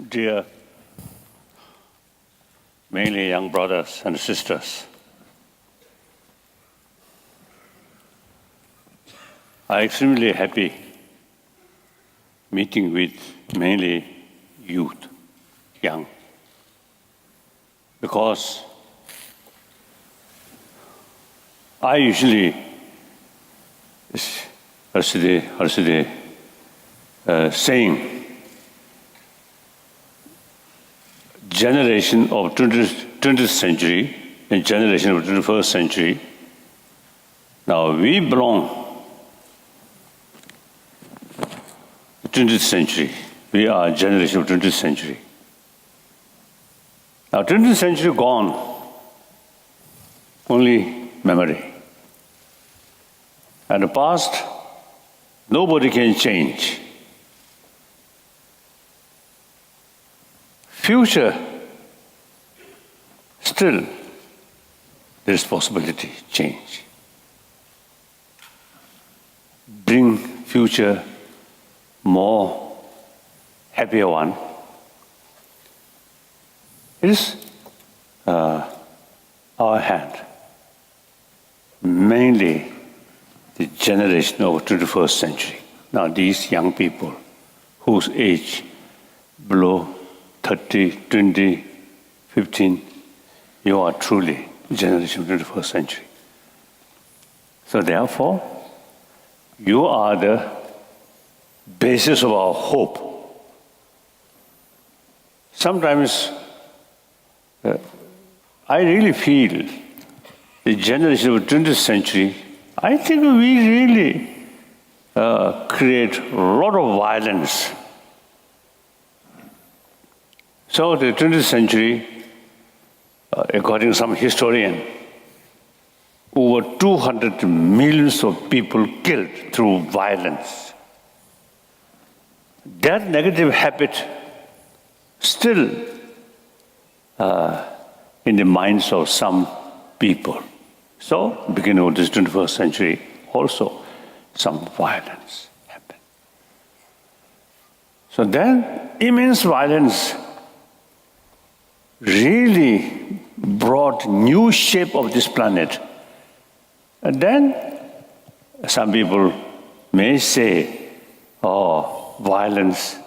Dear, mainly young brothers and sisters, I'm extremely happy meeting with mainly youth, young, because I usually saying generation of 20th century and generation of 21st century. Now we belong to 20th century. We are generation of 20th century. Now 20th century gone, only memory. And the past, nobody can change. Future, still, there is possibility to change. Bring future more happier one. It is our hand. Mainly the generation of 21st century. Now these young people whose age below 30, 20, 15, you are truly generation of 21st century. So therefore, you are the basis of our hope. Sometimes I really feel the generation of the 20th century, I think we really create a lot of violence. So the 20th century, according to some historian, over 200 millions of people killed through violence. That negative habit still in the minds of some people. So, beginning of this 21st century, also some violence happened. So then, immense violence really brought new shape of this planet. And then some people may say, oh, violence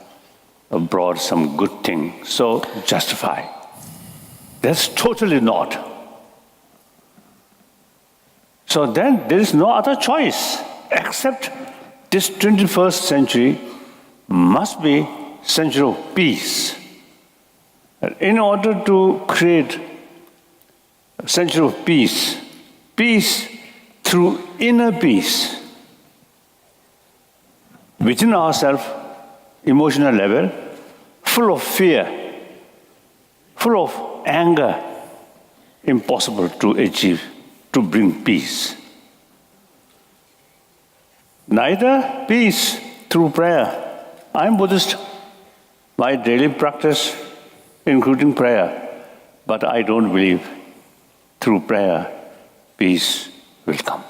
brought some good thing, so justify. That's totally not. So then there is no other choice except this 21st century must be century of peace. In order to create a century of peace, peace through inner peace, within ourselves, emotional level, full of fear, full of anger, impossible to achieve, to bring peace. Neither peace through prayer. I'm Buddhist. My daily practice including prayer, but I don't believe through prayer peace will come.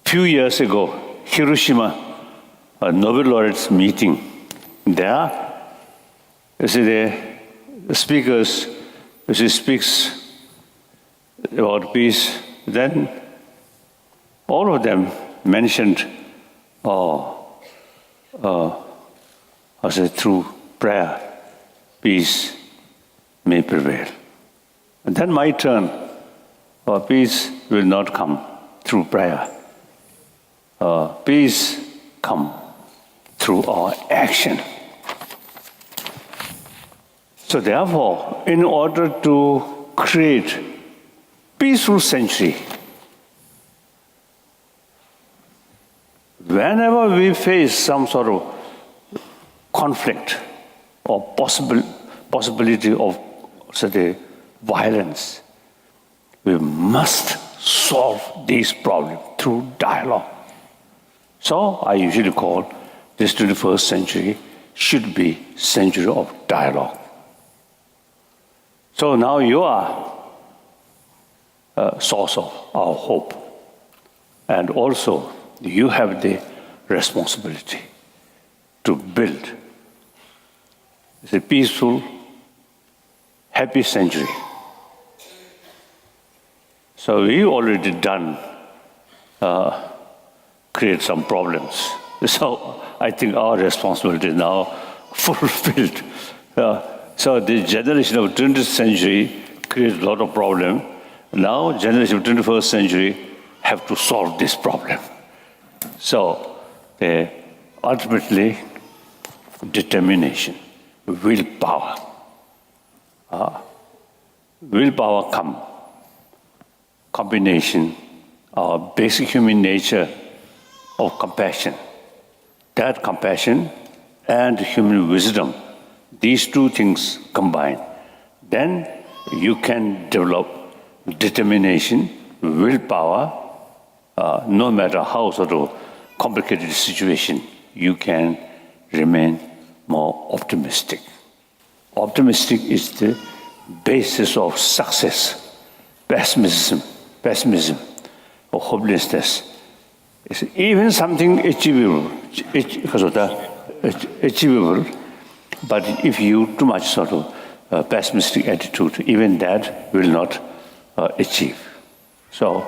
Few years ago, Hiroshima, a Nobel laureates meeting, there, you see the speakers, she speaks about peace, then all of them mentioned, I said, through prayer, peace may prevail. And then my turn, peace will not come through prayer. Peace come through our action. So therefore, in order to create peaceful century, whenever we face some sort of conflict or possibility of violence, we must solve these problems through dialogue. So I usually call this 21st century should be century of dialogue. So now you are a source of our hope. And also you have the responsibility to build is a peaceful, happy century. So we already done create some problems. So I think our responsibility is now fulfilled. So the generation of 20th century creates a lot of problem. Now generation of 21st century have to solve this problem. So ultimately, determination, willpower. Willpower combination of basic human nature of compassion. That compassion and human wisdom, these two things combine. Then you can develop determination, willpower, no matter how sort of complicated situation, you can remain more optimistic. Optimistic is the basis of success. Pessimism or hopelessness is even something achievable, but if you too much sort of pessimistic attitude, even that will not achieve. So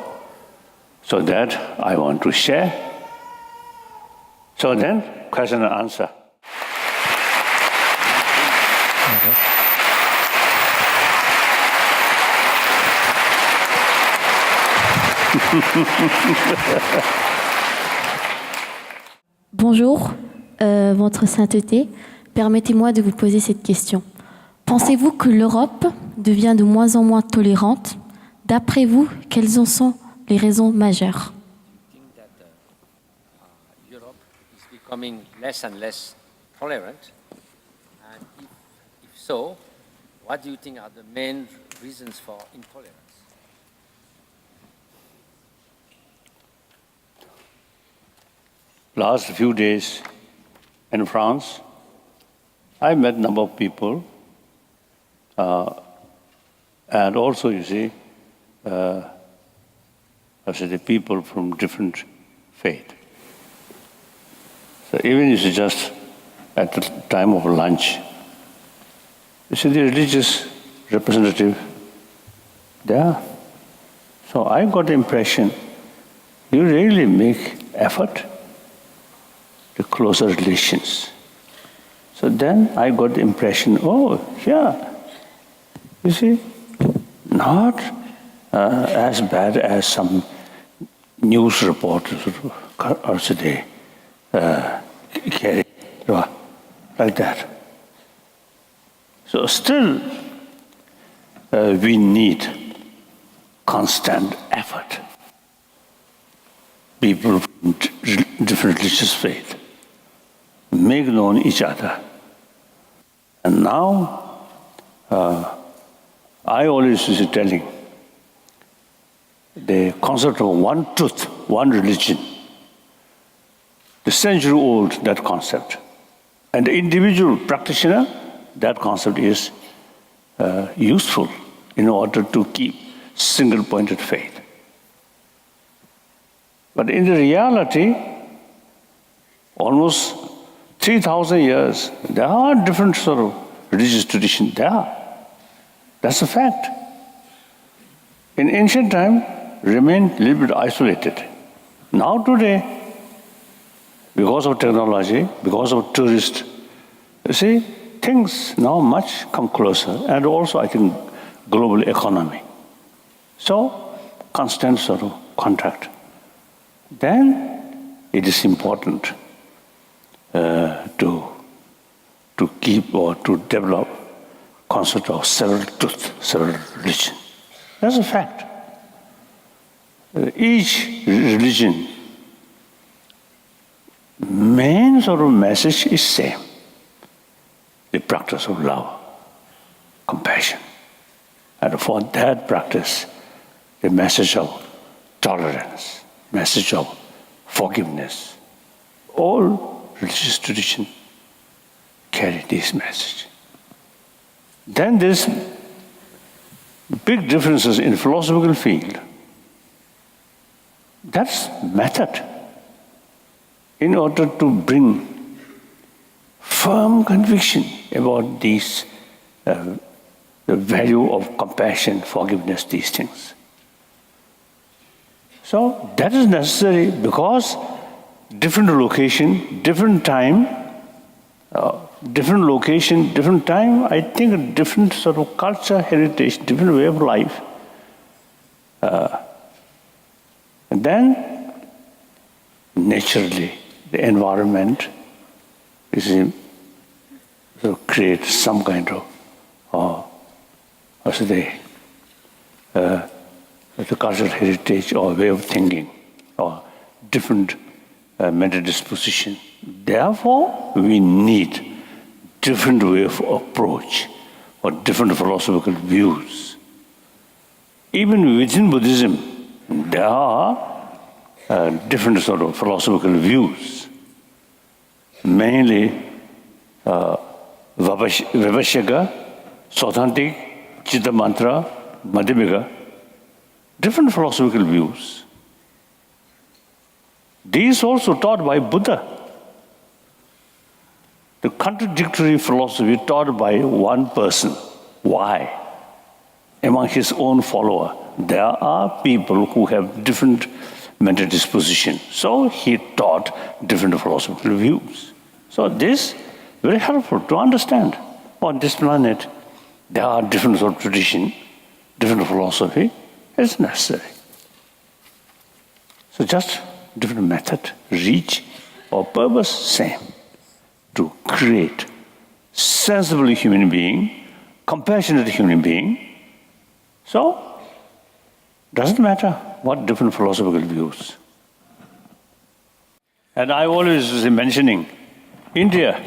that I want to share. So then, question and answer. Bonjour, Votre Sainteté. Permettez-moi de vous poser cette question. Pensez-vous que l'Europe devient de moins en moins tolérante? D'après vous, quelles en sont les raisons majeures? I think that Europe is becoming less and less tolerant. And if so, what do you think are the main reasons for intolerance? Last few days in France, I met a number of people, and also, you see, I said the people from different faith. So even if it's just at the time of lunch, you see the religious representative there. So I got the impression you really make effort to closer relations. So then I got the impression, oh, yeah, you see, not as bad as some news reporters or today carry, like that. So still, we need constant effort. People from different religious faith make known each other. And now, I always was telling the concept of one truth, one religion, the century-old, that concept. And the individual practitioner, that concept is useful in order to keep single-pointed faith. But in the reality, almost 3,000 years, there are different sort of religious traditions there. That's a fact. In ancient time, remained a little bit isolated. Now today, because of technology, because of tourists, you see, things now much come closer, and also I think global economy. So, constant sort of contact. Then it is important to keep or to develop concept of several truth, several religion. That's a fact. Each religion, main sort of message is same. The practice of love, compassion. And for that practice, the message of tolerance, message of forgiveness. All religious traditions carry this message. Then there's big differences in philosophical field. That's method in order to bring firm conviction about these, the value of compassion, forgiveness, these things. So that is necessary because different location, different time, I think a different sort of culture, heritage, different way of life. And then, naturally, the environment is to create some kind of, the cultural heritage or way of thinking or different mental disposition. Therefore, we need different way of approach or different philosophical views. Even within Buddhism, there are different sort of philosophical views. Mainly Vibhashika, Sauthantik, Chitta Mantra, Madhyamika, different philosophical views. These also taught by Buddha. The contradictory philosophy taught by one person. Why? Among his own follower, there are people who have different mental disposition. So he taught different philosophical views. So this very helpful to understand. On this planet, there are different sort of tradition, different philosophy. It's necessary. So just different method, reach, or purpose, same. To create sensible human being, compassionate human being. So, doesn't matter what different philosophical views. And I always was mentioning India,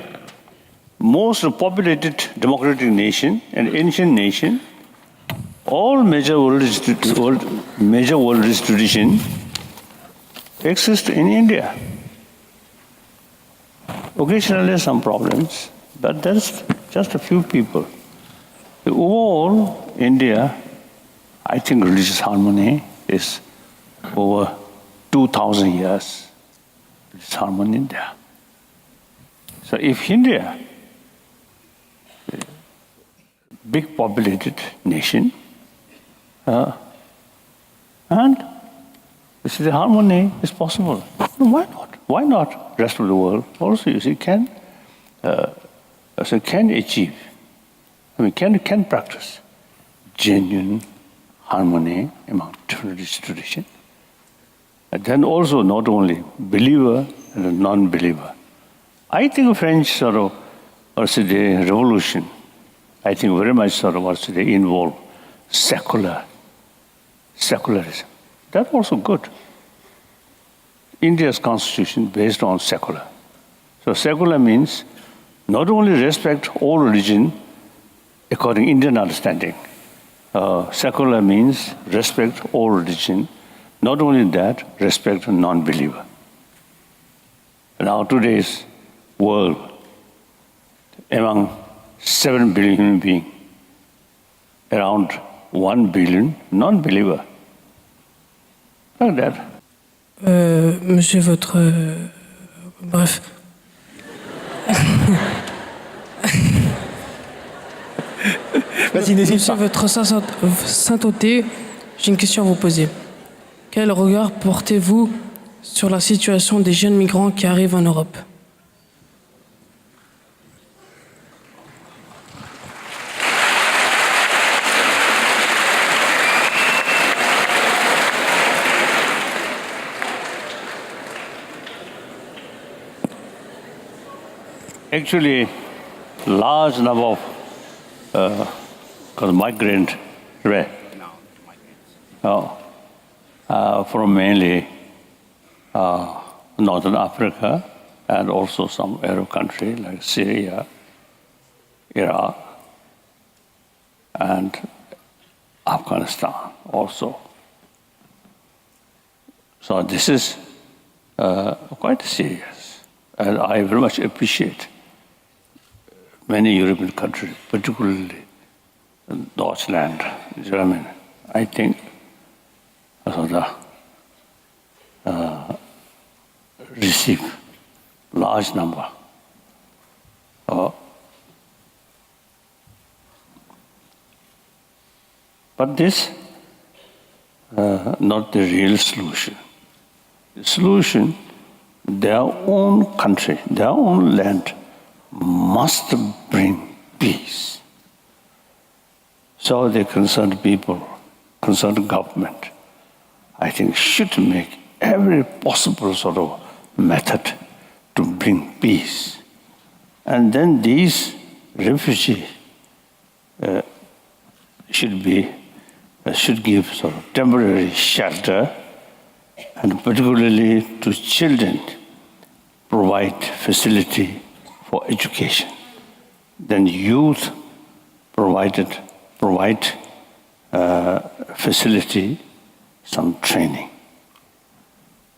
most populated democratic nation and ancient nation, all major world tradition exist in India. Occasionally some problems, but there's just a few people. The overall India, I think religious harmony is over 2,000 years. Religious harmony in there. So if India, big populated nation, and you see the harmony is possible. Why not? Why not rest of the world also, you see, can achieve, can practice genuine harmony among different traditions. And then also not only believer and a non-believer. I think French sort of, the revolution, I think very much sort of involve secularism. That's also good. India's constitution based on secular. So secular means not only respect all religion according to Indian understanding. Secular means respect all religion. Not only that, respect a non-believer. Now today's world, among 7 billion human beings, around 1 billion non-believer. Like that. Monsieur, votre... bref. Monsieur, votre sainteté, j'ai une question à vous poser. Quel regard portez-vous sur la situation des jeunes migrants qui arrivent en Europe ? Actually, large number of migrant from mainly Northern Africa and also some Arab countries like Syria, Iraq, and Afghanistan also. So this is quite serious, and I very much appreciate many European countries, particularly Deutschland, Germany. I think receive large number But this not the real solution. The solution, their own country, their own land must bring peace. So the concerned people, concerned government, I think should make every possible sort of method to bring peace. And then these refugees should give sort of temporary shelter, and particularly to children, provide facility for education. Then youth provide facility, some training.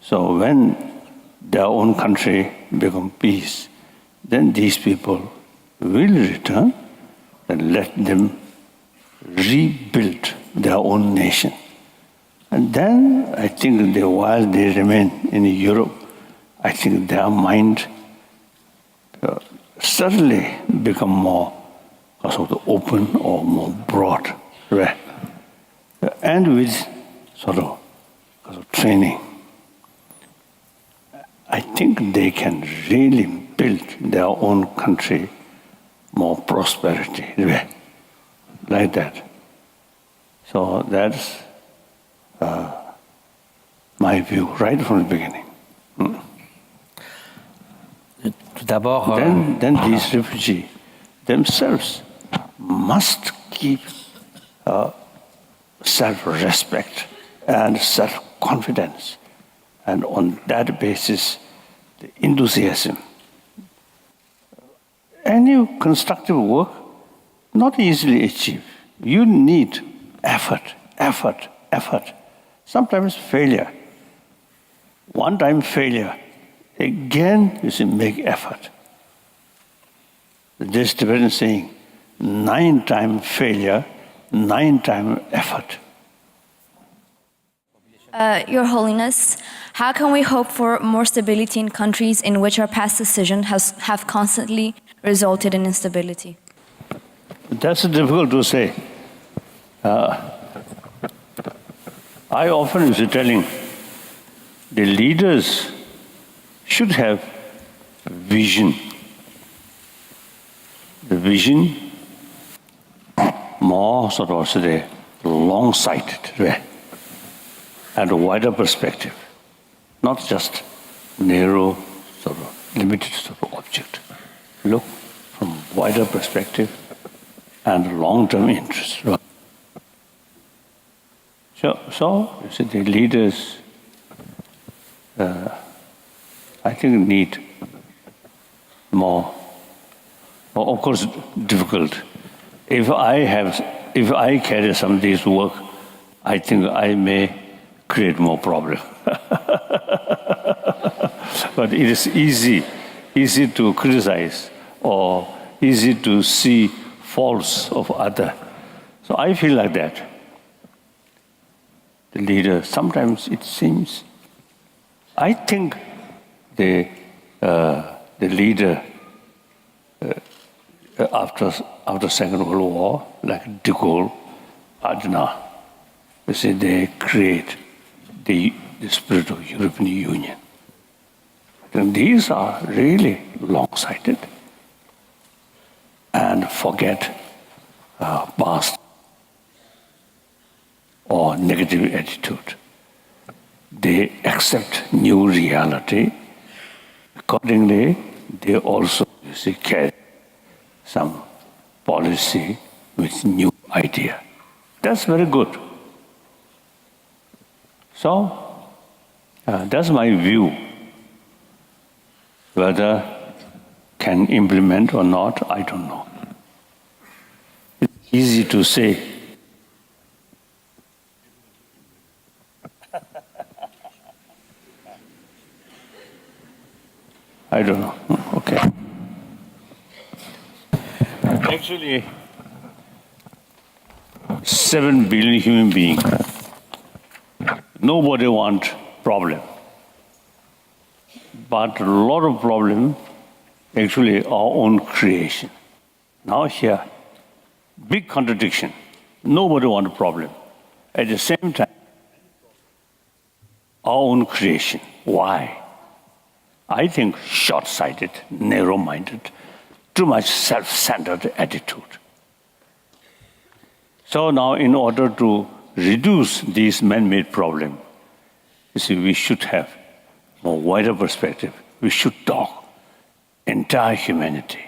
So when their own country become peace, then these people will return and let them rebuild their own nation. And then I think while they remain in Europe, I think their mind certainly become more sort of open or more broad, right? And with sort of training, I think they can really build their own country more prosperity, right? Like that. So that's my view right from the beginning. Tout d'abord, Then these refugees themselves must keep self-respect and self-confidence, and on that basis, the enthusiasm. Any constructive work not easily achieved. You need effort. Sometimes failure. One time failure. Again, you see, make effort. This Tibetan saying, 9 times failure, 9 times effort. Your Holiness, how can we hope for more stability in countries in which our past decisions have constantly resulted in instability? That's difficult to say. I often was telling the leaders should have vision. The vision more sort of say long-sighted and a wider perspective, not just narrow sort of limited sort of object. Look from wider perspective and long-term interest. So you see, the leaders, I think, need more. Of course, difficult. If I carry some of this work, I think I may create more problem. But it is easy to criticize or easy to see faults of other. So I feel like that. The leader, sometimes it seems, I think the leader after Second World War, like de Gaulle, Adenauer, you see, they create the spirit of European Union. And these are really long-sighted and forget past or negative attitude. They accept new reality. Accordingly, they also, you see, carry some policy with new idea. That's very good. So, that's my view. Whether can implement or not, I don't know. It's easy to say. I don't know. Okay. Actually, 7 billion human beings. Nobody wants problem. But a lot of problem, actually, our own creation. Now here, big contradiction. Nobody wants a problem. At the same time, our own creation. Why? I think short-sighted, narrow-minded, too much self-centered attitude. So now, in order to reduce these man-made problems, you see, we should have more wider perspective. We should talk entire humanity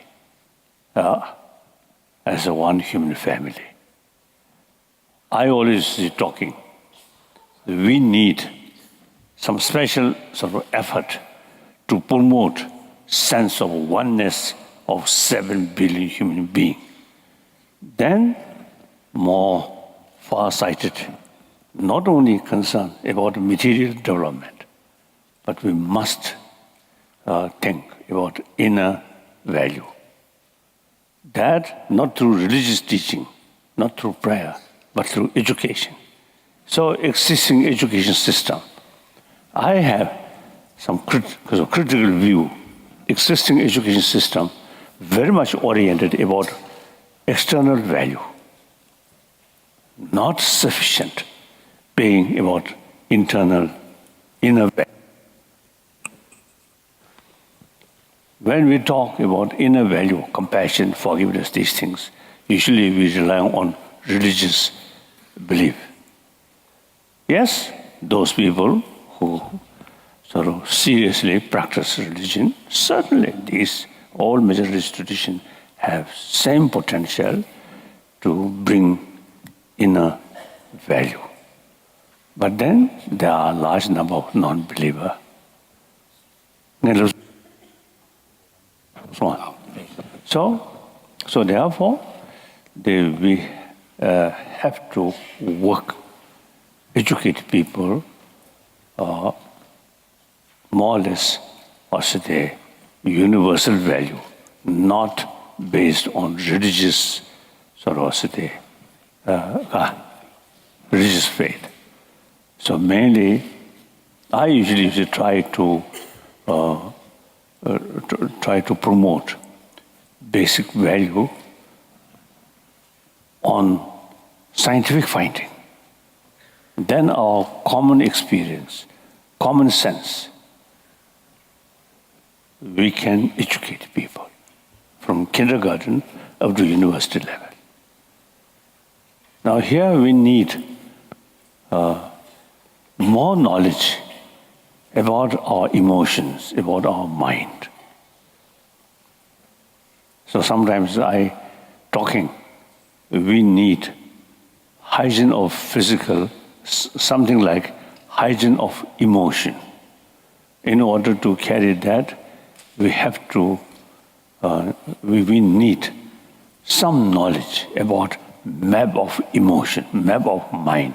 as a one human family. I always see talking. We need some special sort of effort to promote sense of oneness of 7 billion human beings. Then more far-sighted, not only concerned about material development, but we must think about inner value. That not through religious teaching, not through prayer, but through education. So existing education system, I have some critical view. Existing education system very much oriented about external value, not sufficient paying about internal inner value. When we talk about inner value, compassion, forgiveness, these things, usually we rely on religious belief. Yes, those people who sort of seriously practice religion, certainly these all major religious traditions have same potential to bring inner value. But then there are a large number of non-believers. So therefore, we have to work, educate people, more or less, also the universal value, not based on religious sort of religious faith. So mainly, I usually try to promote basic value on scientific finding. Then our common experience, common sense, we can educate people from kindergarten up to university level. Now here we need more knowledge about our emotions, about our mind. So sometimes we need hygiene of physical, something like hygiene of emotion. In order to carry that, we have to, we need some knowledge about map of emotion, map of mind.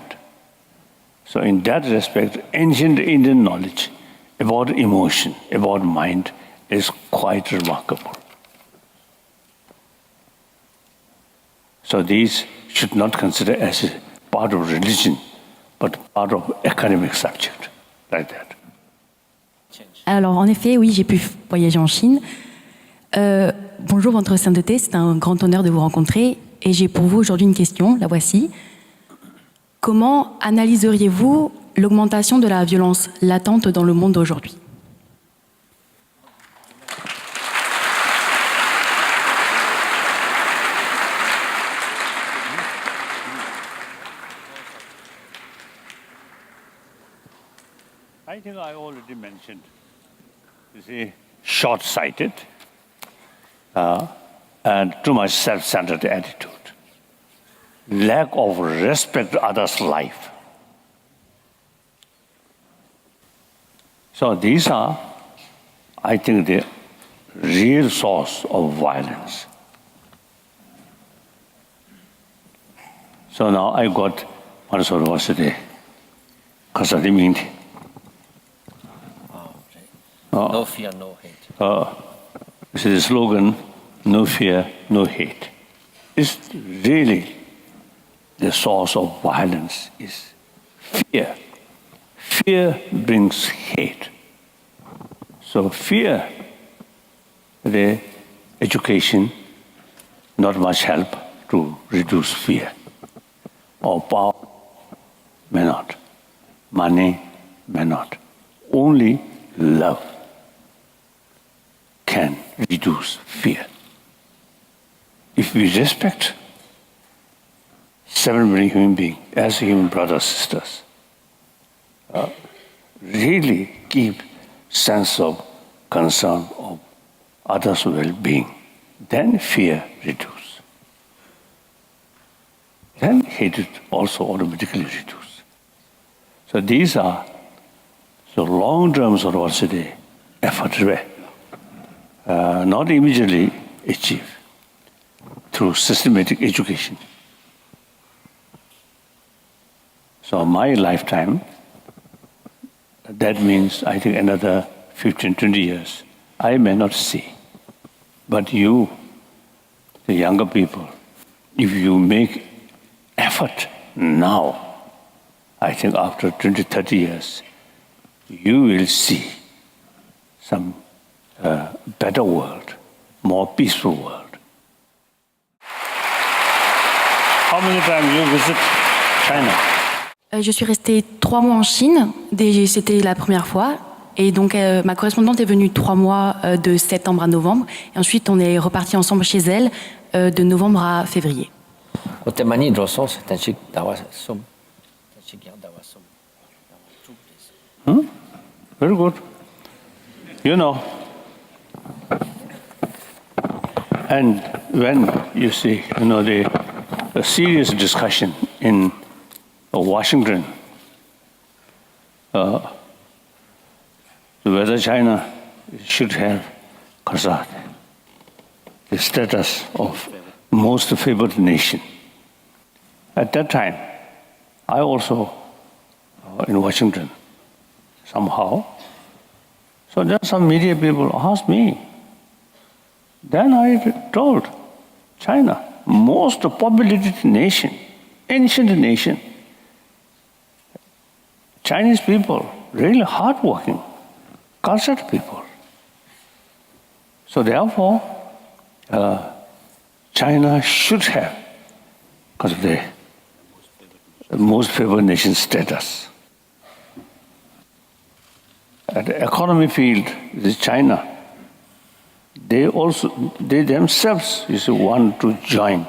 So in that respect, ancient Indian knowledge about emotion, about mind is quite remarkable. So these should not consider as a part of religion, but part of academic subject, like that. Alors en effet, oui, j'ai pu voyager en Chine. Bonjour Votre Sainteté, c'est un grand honneur de vous rencontrer et j'ai pour vous aujourd'hui une question, la voici. Comment analyseriez-vous l'augmentation de la violence latente dans le monde d'aujourd'hui ? I think I already mentioned, you see, short-sighted and too much self-centered attitude, lack of respect for others' life. So these are, I think, the real source of violence. So now I got one sort of today, No fear, no hate. This is the slogan, no fear, no hate. It's really the source of violence is fear. Fear brings hate. So fear, the education, not much help to reduce fear. or power may not, money may not. Only love can reduce fear. If we respect 7 billion human beings as human brothers, sisters, really keep sense of concern of others' well-being, then fear reduces. Then hatred also automatically reduces. So these are the long-term sort of what's the effort, not immediately achieved through systematic education. So my lifetime, that means I think another 15, 20 years, I may not see. But you, the younger people, if you make effort now, I think after 20, 30 years, you will see some better world, more peaceful world. How many times you visit China? Je suis restée 3 mois en Chine, c'était la première fois. Et donc ma correspondante est venue 3 mois de septembre à novembre. Et ensuite on est reparti ensemble chez elle de novembre à février. Very good. You know, and when you see, the serious discussion in Washington, whether China should have Kazakh, the status of most favored nation. At that time, I also in Washington somehow. So then some media people asked me. Then I told China, most populated nation, ancient nation. Chinese people, really hardworking, cultured people. So therefore, China should have, because of the most favored nation status. At the economy field, this China, they themselves want to join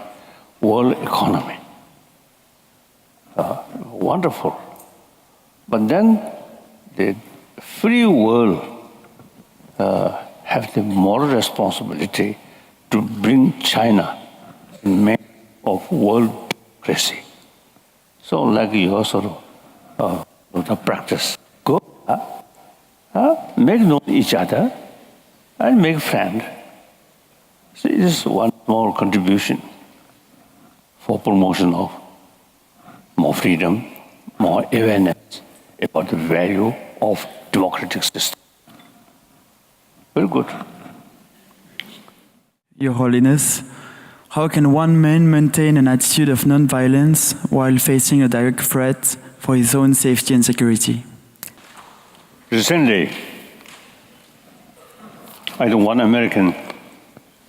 world economy. Wonderful. But then the free world have the moral responsibility to bring China in main of world democracy. So like your sort of the practice, go, make know each other and make friend. So this is one small contribution for promotion of more freedom, more awareness about the value of democratic system. Very good. Your Holiness, how can one man maintain an attitude of non-violence while facing a direct threat for his own safety and security? Recently, I think one American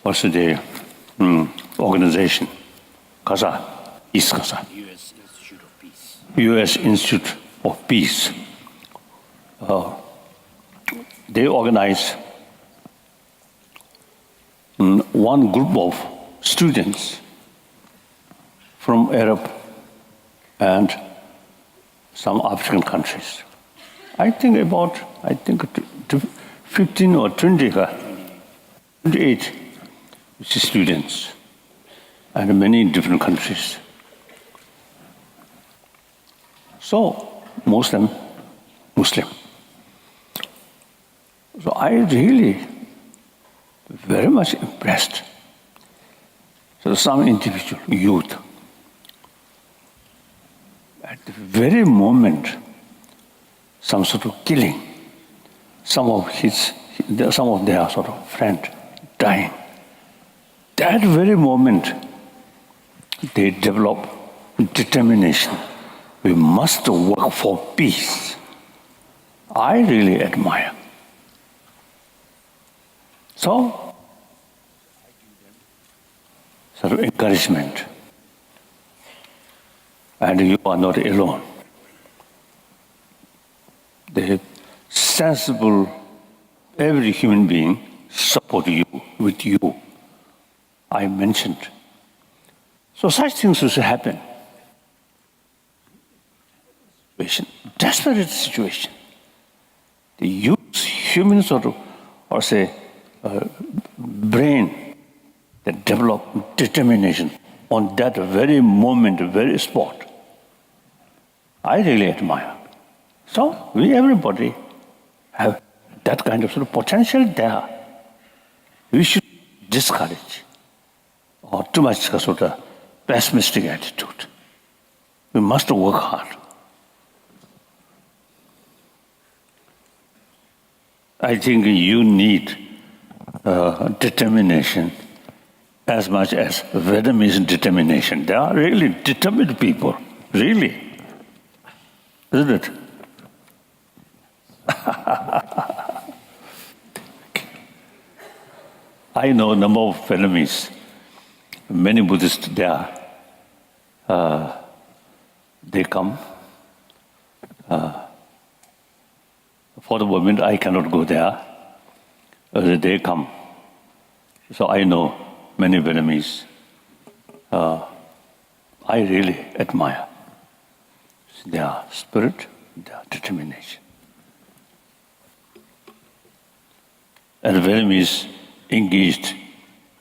was the organization, Kazakh, East Kazakh. U.S. Institute of Peace. They organized one group of students from Arab and some African countries. I think 15 or 20, 28 students, and many different countries. So, Muslim. So I really very much impressed. So some individual, youth, at the very moment, some sort of killing, some of their sort of friend dying. That very moment, they develop determination. We must work for peace. I really admire. So, sort of encouragement. And you are not alone. The sensible, every human being support you, with you, I mentioned. So such things should happen. Desperate situation. The youth, human sort of, or say, brain that develop determination on that very moment, very spot. I really admire. So we, everybody, have that kind of sort of potential there. We should discourage or too much sort of pessimistic attitude. We must work hard. I think you need determination as much as Vietnamese determination. They are really determined people, really. Isn't it? I know a number of Vietnamese, many Buddhists there. They come. For the moment, I cannot go there. They come. So I know many Vietnamese. I really admire their spirit, their determination. And the Vietnamese engaged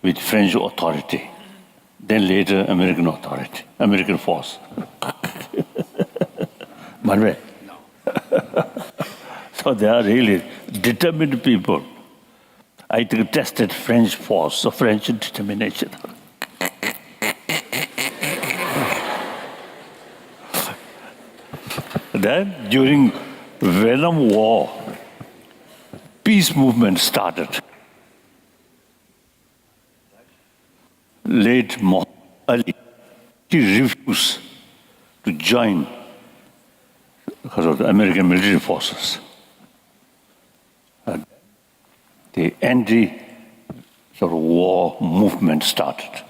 with French authority, then later American authority, American force. Manwe. So they are really determined people. I think tested French force, so French determination. Then during Vietnam War, peace movement started. Late Muhammad Ali, he refused to join because of the American military forces. The anti-war movement started.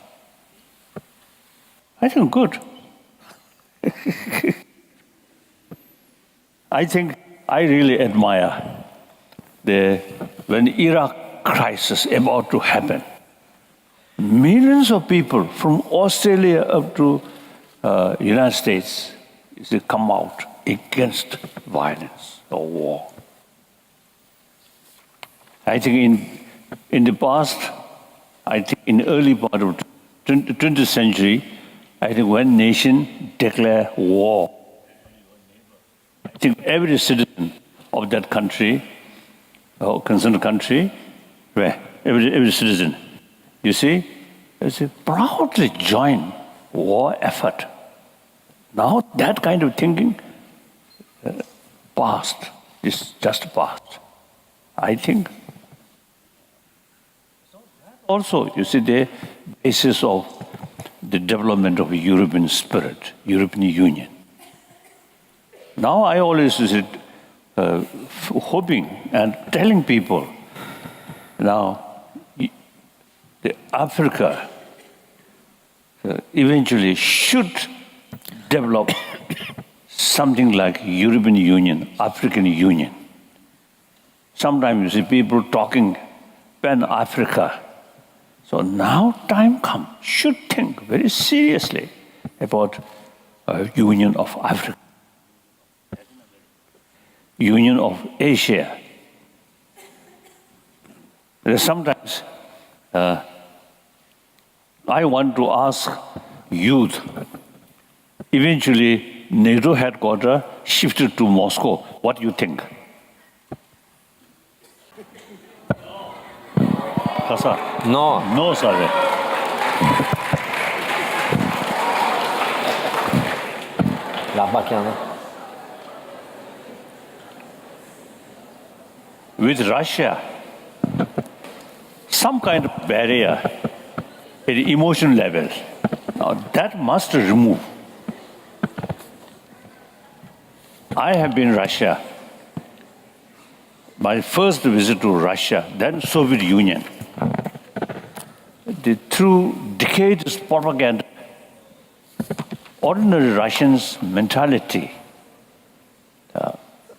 I think good. I think I really admire when Iraq crisis about to happen, millions of people from Australia up to United States come out against violence or war. I think in the past, I think in the early part of the 20th century, I think when nation declare war, I think every citizen of that country, or concerned country, every citizen, you see, proudly join war effort. Now that kind of thinking, past, is just past. I think also, you see, the basis of the development of a European spirit, European Union. Now I always visit, hoping and telling people, now the Africa eventually should develop something like European Union, African Union. Sometimes you see people talking Pan-Africa. So now time comes, should think very seriously about a union of Africa, union of Asia. Sometimes I want to ask youth, eventually NATO headquarters shifted to Moscow. What do you think? No. No, sorry. With Russia, some kind of barrier at the emotion level, now that must remove. I have been in Russia. My first visit to Russia, then Soviet Union. Through decades of propaganda, ordinary Russians' mentality,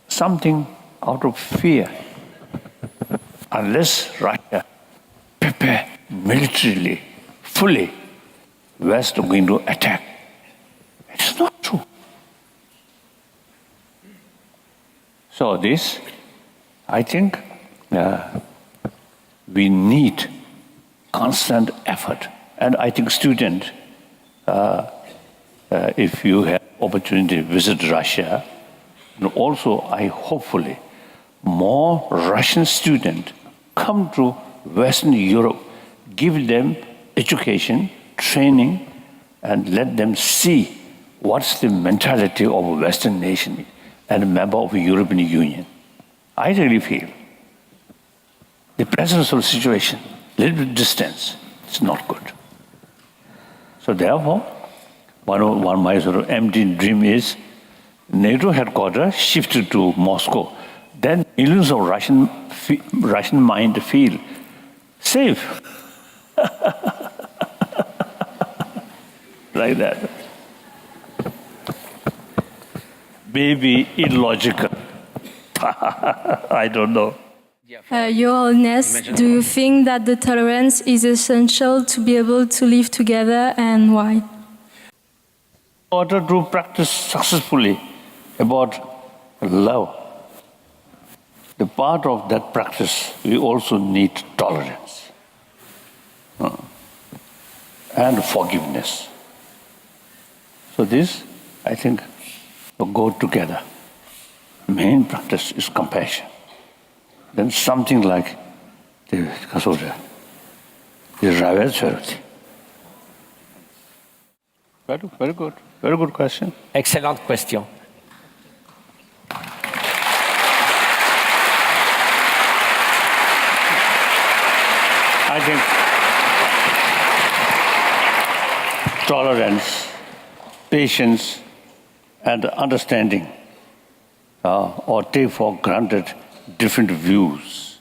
something out of fear. Unless Russia prepare militarily, fully, West are going to attack. It's not true. So this, I think, we need constant effort. And I think students, if you have opportunity to visit Russia, and also I hopefully more Russian students come to Western Europe, give them education, training, and let them see what's the mentality of a Western nation and a member of the European Union. I really feel the presence of the situation, little bit distance, it's not good. So therefore, one of my sort of empty dream is NATO headquarters shifted to Moscow. Then millions of Russian mind feel safe. Like that. Maybe illogical. I don't know. Your Holiness, do you think that the tolerance is essential to be able to live together, and why? In order to practice successfully about love, the part of that practice, we also need tolerance and forgiveness. So this, I think, will go together. Main practice is compassion. Then something like the Ravel charity. Very good question. Excellent question. I think tolerance, patience, and understanding, or take for granted different views